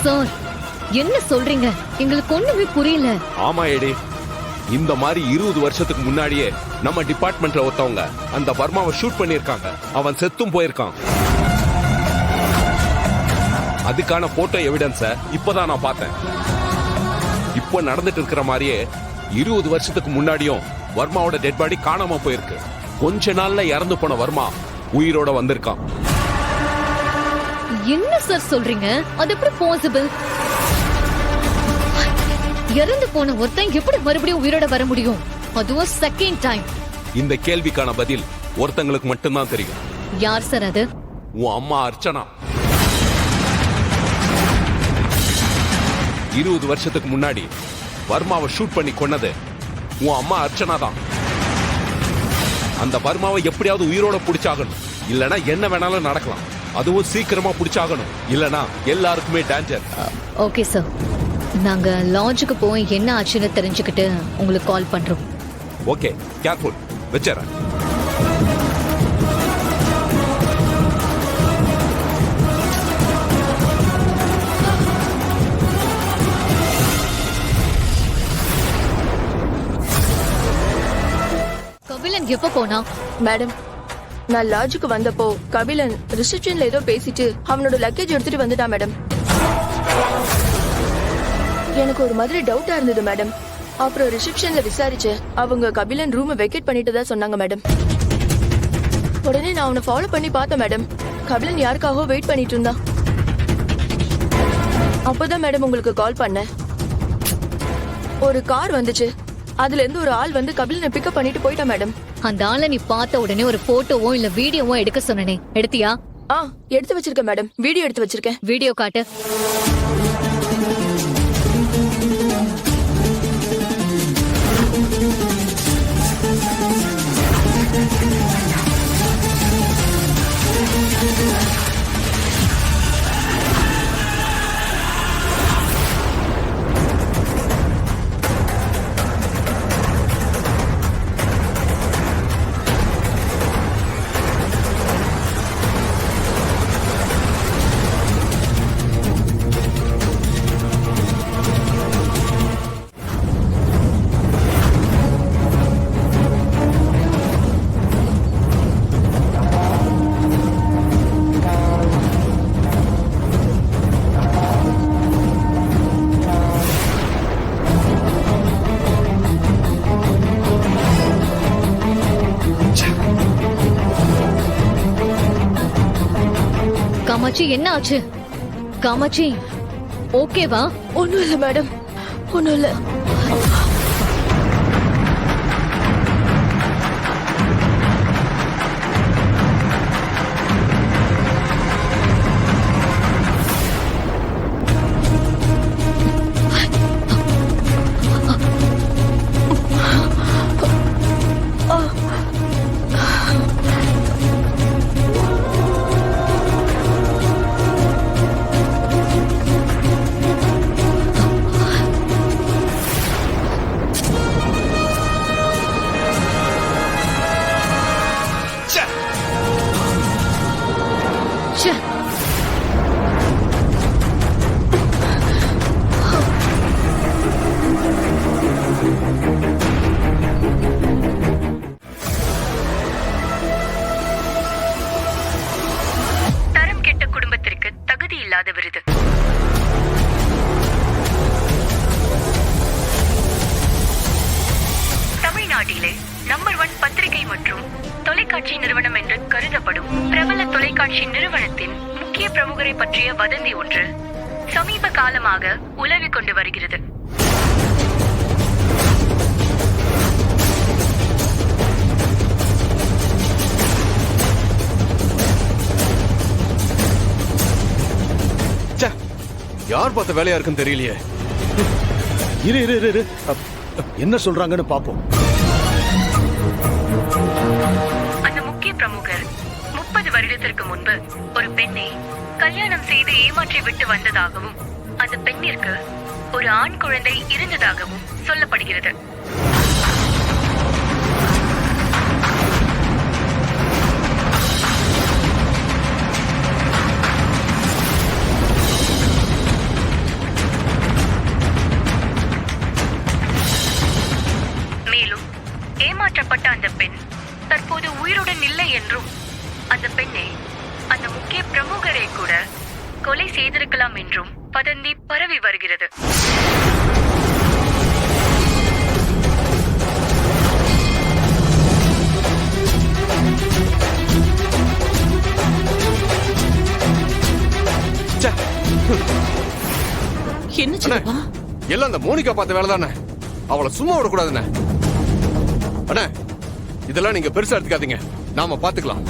Sir என்ன சொல்றீங்க? எங்களுக்கு ஒண்ணுமே புரியல. ஆமா ஏடி, இந்த மாதிரி 20 வருஷத்துக்கு முன்னாடியே நம்ம டிபார்ட்மெண்ட்ல ஒருத்தவங்க அந்த வர்மாவை ஷூட் பண்ணிருக்காங்க. அவன் செத்தும் போயிருக்கான். அதுக்கான போட்டோ எவிடன்ஸ இப்பதான் நான் பார்த்தேன். இப்ப நடந்துட்டு இருக்கிற மாதிரியே 20 வருஷத்துக்கு முன்னாடியும் வர்மாவோட டெட் பாடி காணாம போயிருக்கு. கொஞ்ச நாள்ல இறந்து போன வர்மா உயிரோட வந்திருக்கான். என்ன சார் சொல்றீங்க? அது எப்படி பாசிபிள்? இறந்து போன ஒருத்தன் எப்படி மறுபடியும் உயிரோட வர முடியும்? அதுவும் செகண்ட் டைம். இந்த கேள்விக்கான பதில் ஒருத்தங்களுக்கு மட்டும்தான் தெரியும். யார் சார் அது? உன் அம்மா அர்ச்சனா. 20 வருஷத்துக்கு முன்னாடி வர்மாவை ஷூட் பண்ணி கொன்னது உன் அம்மா அர்ச்சனா தான். அந்த வர்மாவை எப்படியாவது உயிரோட புடிச்சாகணும். இல்லனா என்ன வேணாலும் நடக்கலாம். அதுவும் சீக்கிரமா புடிச்சாகணும். இல்லனா எல்லாருக்குமே டேஞ்சர். ஓகே சார், நாங்க லாட்ஜுக்கு போய் என்ன ஆச்சுன்னு தெரிஞ்சுக்கிட்டு உங்களுக்கு கால் பண்றோம். Okay, careful. வெச்சறேன். கபிலன் எப்ப போனா? மேடம், நான் லாட்ஜுக்கு வந்தப்போ கபிலன் ரிசப்ஷன்ல ஏதோ பேசிட்டு அவனோட லக்கேஜ் எடுத்துட்டு வந்துட்டான் மேடம். எனக்கு ஒரு மாதிரி டவுட்டா இருந்தது மேடம். அப்புறம் ரிசப்ஷன்ல விசாரிச்சு அவங்க கபிலன் ரூம் வெக்கேட் பண்ணிட்டு தான் சொன்னாங்க மேடம். உடனே நான் அவனை ஃபாலோ பண்ணி பார்த்தேன் மேடம். கபிலன் யாருக்காகவோ வெயிட் பண்ணிட்டு இருந்தான். அப்பதான் மேடம் உங்களுக்கு கால் பண்ணேன். ஒரு கார் வந்துச்சு. அதுல இருந்து ஒரு ஆள் வந்து கபிலனை பிக்கப் பண்ணிட்டு போயிட்டான் மேடம். அந்த ஆளை நீ பார்த்த உடனே ஒரு போட்டோவோ இல்ல வீடியோவோ எடுக்க சொன்னனே, எடுத்தியா? எடுத்து வச்சிருக்கேன் மேடம். வீடியோ எடுத்து வச்சிருக்கேன். வீடியோ காட்டு. காமாட்சி, என்ன ஆச்சு? காமாட்சி, ஓகேவா? ஒண்ணும் இல்ல மேடம், ஒண்ணும் இல்ல. விருது. தமிழ்நாட்டிலே நம்பர் 1 பத்திரிகை மற்றும் தொலைக்காட்சி நிறுவனம் என்று கருதப்படும் பிரபல தொலைக்காட்சி நிறுவனத்தின் முக்கிய பிரமுகரை பற்றிய வதந்தி ஒன்று சமீப காலமாக உலவிக் கொண்டு வருகிறது. யார் பார்த்த வேலையா இருக்குன்னு தெரியலையே. இரு என்ன சொல்றாங்கன்னு பாப்போம். அந்த முக்கிய பிரமுகர் 30 வருடத்திற்கு முன்பு ஒரு பெண்ணை கல்யாணம் செய்து ஏமாற்றி விட்டு வந்ததாகவும் அந்த பெண்ணிற்கு ஒரு ஆண் குழந்தை இருந்ததாகவும் சொல்லப்படுகிறது. என்றும் அந்த பெண்ணை அந்த முக்கிய பிரமுகரை கூட கொலை செய்திருக்கலாம் என்றும் வதந்தி பரவி வருகிறது. என்ன சித்தப்பா? எல்லாம் அந்த மோனிகா பார்த்த வேலை தானே, அவளை சும்மா விடக்கூடாதுண்ணே. அண்ணே, இதெல்லாம் நீங்க பெருசா எடுத்துக்காதீங்க, நாம பாத்துக்கலாம்.